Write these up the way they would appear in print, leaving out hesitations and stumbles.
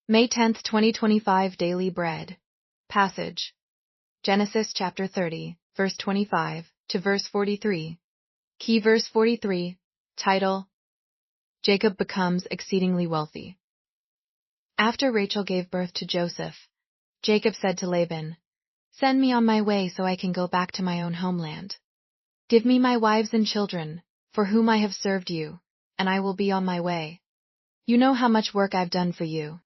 May 10th, 2025 Daily Bread. Passage. Genesis chapter 30, verse 25 to verse 43. Key verse 43. Title: Jacob becomes exceedingly wealthy. After Rachel gave birth to Joseph, Jacob said to Laban, "Send me on my way so I can go back to my own homeland. Give me my wives and children, for whom I have served you, and I will be on my way. You know how much work I've done for you."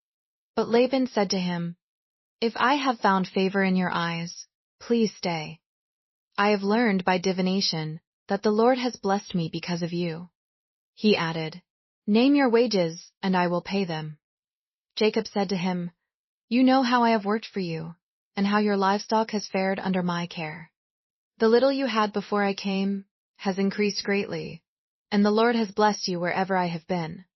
But Laban said to him, "If I have found favor in your eyes, please stay. I have learned by divination that the Lord has blessed me because of you." He added, "Name your wages, and I will pay them." Jacob said to him, "You know how I have worked for you, and how your livestock has fared under my care. The little you had before I came has increased greatly, and the Lord has blessed you wherever I have been.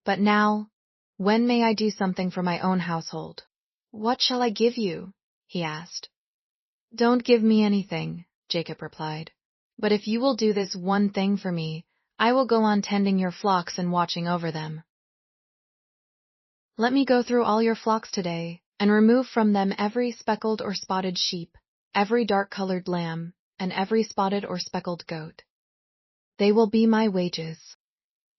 But now, when may I do something for my own household?" "What shall I give you?" he asked. "Don't give me anything," Jacob replied. "But if you will do this one thing for me, I will go on tending your flocks and watching over them. Let me go through all your flocks today, and remove from them every speckled or spotted sheep, every dark-colored lamb, and every spotted or speckled goat. They will be my wages,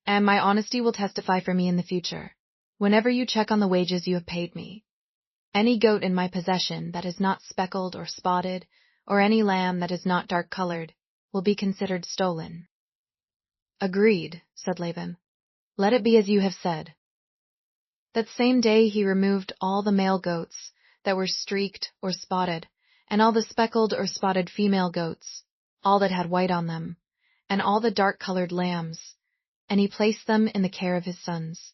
and my honesty will testify for me in the future, whenever you check on the wages you have paid me. Any goat in my possession that is not speckled or spotted, or any lamb that is not dark-colored, will be considered stolen." "Agreed," said Laban. "Let it be as you have said." That same day he removed all the male goats that were streaked or spotted, and all the speckled or spotted female goats, all that had white on them, and all the dark-colored lambs, and he placed them in the care of his sons.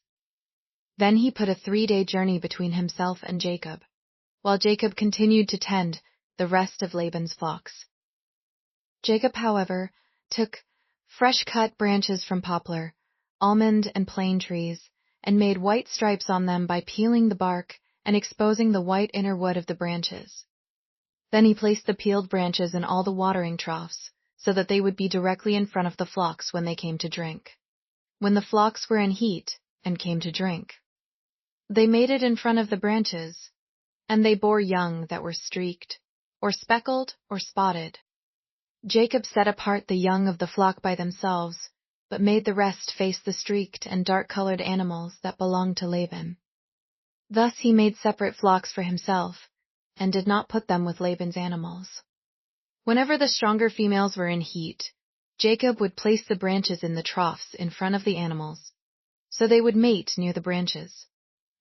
Then he put a 3-day journey between himself and Jacob, while Jacob continued to tend the rest of Laban's flocks. Jacob, however, took fresh-cut branches from poplar, almond, and plane trees, and made white stripes on them by peeling the bark and exposing the white inner wood of the branches. Then he placed the peeled branches in all the watering troughs, so that they would be directly in front of the flocks when they came to drink. When the flocks were in heat and came to drink, they made it in front of the branches, and they bore young that were streaked, or speckled, or spotted. Jacob set apart the young of the flock by themselves, but made the rest face the streaked and dark-colored animals that belonged to Laban. Thus he made separate flocks for himself, and did not put them with Laban's animals. Whenever the stronger females were in heat, Jacob would place the branches in the troughs in front of the animals, so they would mate near the branches.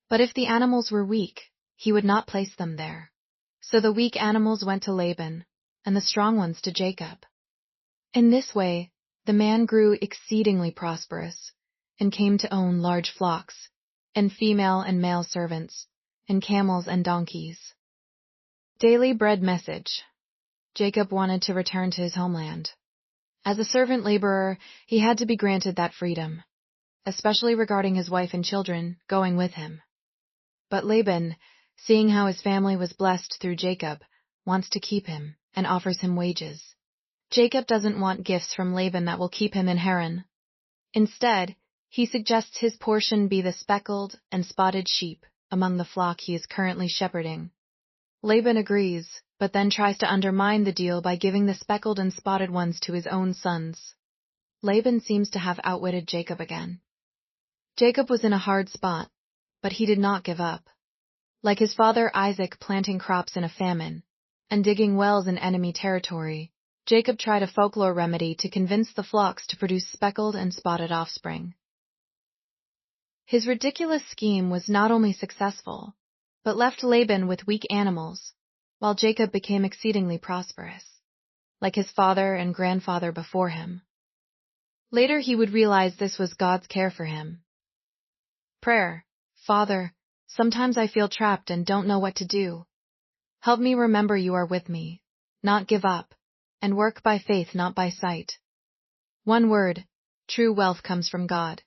But if the animals were weak, he would not place them there. So the weak animals went to Laban, and the strong ones to Jacob. In this way, the man grew exceedingly prosperous, and came to own large flocks, and female and male servants, and camels and donkeys. Daily Bread Message. Jacob wanted to return to his homeland. As a servant laborer, he had to be granted that freedom, especially regarding his wife and children going with him. But Laban, seeing how his family was blessed through Jacob, wants to keep him and offers him wages. Jacob doesn't want gifts from Laban that will keep him in Harran. Instead, he suggests his portion be the speckled and spotted sheep among the flock he is currently shepherding. Laban agrees, but then tries to undermine the deal by giving the speckled and spotted ones to his own sons. Laban seems to have outwitted Jacob again. Jacob was in a hard spot, but he did not give up. Like his father Isaac planting crops in a famine, and digging wells in enemy territory, Jacob tried a folklore remedy to convince the flocks to produce speckled and spotted offspring. His ridiculous scheme was not only successful, but left Laban with weak animals, while Jacob became exceedingly prosperous, like his father and grandfather before him. Later he would realize this was God's care for him. Prayer. Father, sometimes I feel trapped and don't know what to do. Help me remember you are with me, not give up, and work by faith, not by sight. One word: true wealth comes from God.